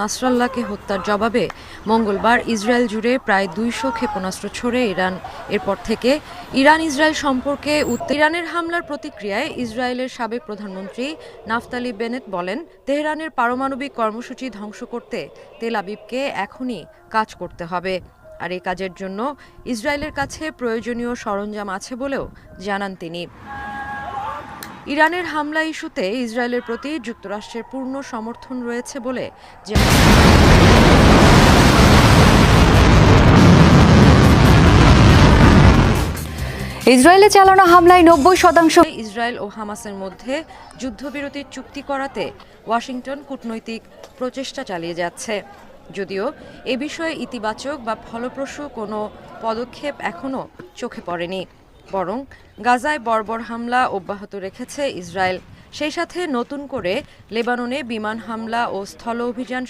নাসরাল্লাহকে হত্যার জবাবে মঙ্গলবার ইসরায়েল জুড়ে প্রায় ২০০ ক্ষেপণাস্ত্র ছোড়ে ইরান। এরপর থেকে ইরান ইসরায়েল সম্পর্কে ইরানের হামলার প্রতিক্রিয়ায় ইসরায়েলের সাবেক প্রধানমন্ত্রী নাফতালি বেনেট বলেন, তেহরানের পারমাণবিক কর্মসূচি ধ্বংস করতে তেল আবিবকে এখনই কাজ করতে হবে। আর এই কাজের জন্য ইসরায়েলের কাছে প্রয়োজনীয় সরঞ্জাম আছে বলেও জানান তিনি। ইরানের হামলা ইস্যুতে ইসরায়েলের প্রতি যুক্তরাষ্ট্রের পূর্ণ সমর্থন রয়েছে বলে ইসরায়েলে চালানো হামলায় ৯০% ইসরায়েল ও হামাসের মধ্যে যুদ্ধবিরতির চুক্তি করাতে ওয়াশিংটন কূটনৈতিক প্রচেষ্টা চালিয়ে যাচ্ছে। যদিও এ বিষয়ে ইতিবাচক বা ফলপ্রসূ কোনো পদক্ষেপ এখনও চোখে পড়েনি, বরং গাজায় বর্বর হামলা অব্যাহত রেখেছে ইসরায়েল। সেই সাথে নতুন করে লেবাননে বিমান হামলা ও স্থল অভিযান